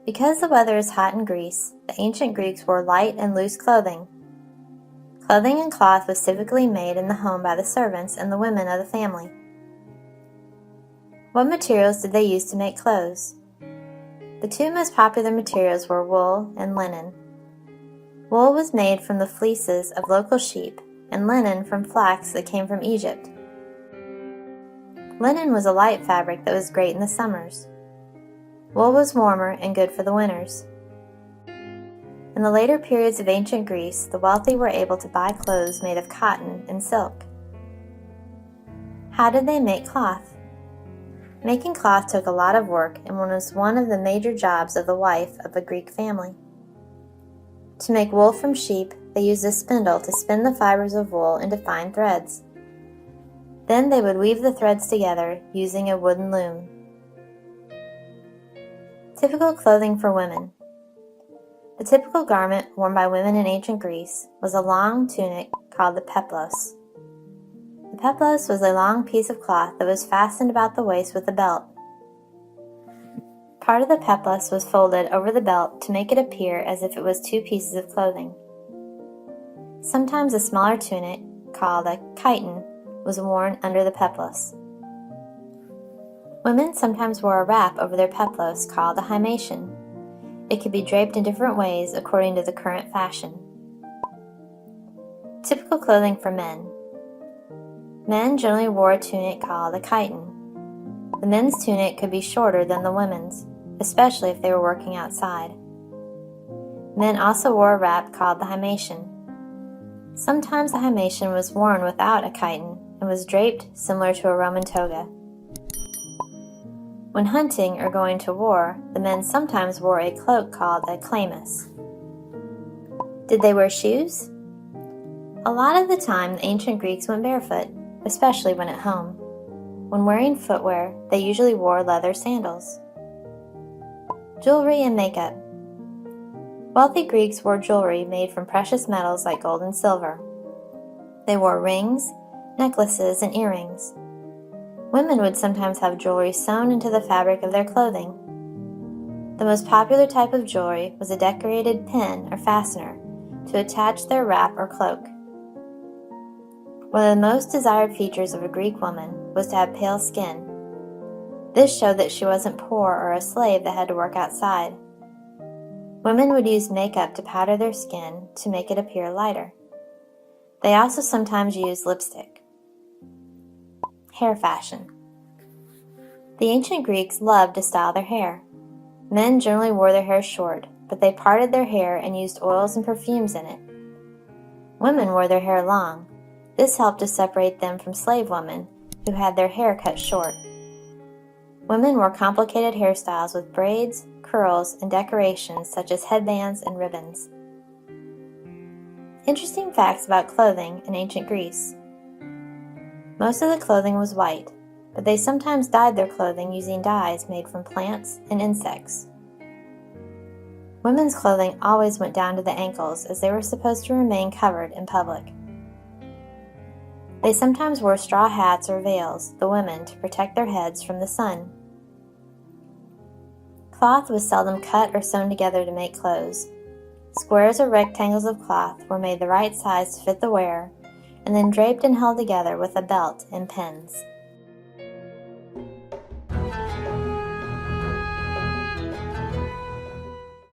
Because the weather is hot in Greece, the ancient Greeks wore light and loose clothing. Clothing and cloth was typically made in the home by the servants and the women of the family. What materials did they use to make clothes? The two most popular materials were wool and linen. Wool was made from the fleeces of local sheep, and linen from flax that came from Egypt. Linen was a light fabric that was great in the summers. Wool was warmer and good for the winters. In the later periods of ancient Greece, the wealthy were able to buy clothes made of cotton and silk. How did they make cloth? Making cloth took a lot of work and was one of the major jobs of the wife of a Greek family. To make wool from sheep, they used a spindle to spin the fibers of wool into fine threads. Then they would weave the threads together using a wooden loom. Typical clothing for women. The typical garment worn by women in ancient Greece was a long tunic called the peplos. The peplos was a long piece of cloth that was fastened about the waist with a belt. Part of the peplos was folded over the belt to make it appear as if it was two pieces of clothing. Sometimes a smaller tunic, called a chiton, was worn under the peplos. Women sometimes wore a wrap over their peplos called a himation. It could be draped in different ways according to the current fashion. Typical clothing for men. Men generally wore a tunic called a chiton. The men's tunic could be shorter than the women's, especially if they were working outside. Men also wore a wrap called the himation. Sometimes the himation was worn without a chiton and was draped similar to a Roman toga. When hunting or going to war, the men sometimes wore a cloak called a chlamys. Did they wear shoes? A lot of the time, the ancient Greeks went barefoot, especially when at home. When wearing footwear, they usually wore leather sandals. Jewelry and makeup. Wealthy Greeks wore jewelry made from precious metals like gold and silver. They wore rings, necklaces, and earrings. Women would sometimes have jewelry sewn into the fabric of their clothing. The most popular type of jewelry was a decorated pin or fastener to attach their wrap or cloak. One of the most desired features of a Greek woman was to have pale skin. This showed that she wasn't poor or a slave that had to work outside. Women would use makeup to powder their skin to make it appear lighter. They also sometimes used lipstick. Hair fashion. The ancient Greeks loved to style their hair. Men generally wore their hair short, but they parted their hair and used oils and perfumes in it. Women wore their hair long. This helped to separate them from slave women, who had their hair cut short. Women wore complicated hairstyles with braids, curls, and decorations such as headbands and ribbons. Interesting facts about clothing in ancient Greece. Most of the clothing was white, but they sometimes dyed their clothing using dyes made from plants and insects. Women's clothing always went down to the ankles as they were supposed to remain covered in public. They sometimes wore straw hats or veils, the women, to protect their heads from the sun. Cloth was seldom cut or sewn together to make clothes. Squares or rectangles of cloth were made the right size to fit the wearer, and then draped and held together with a belt and pins.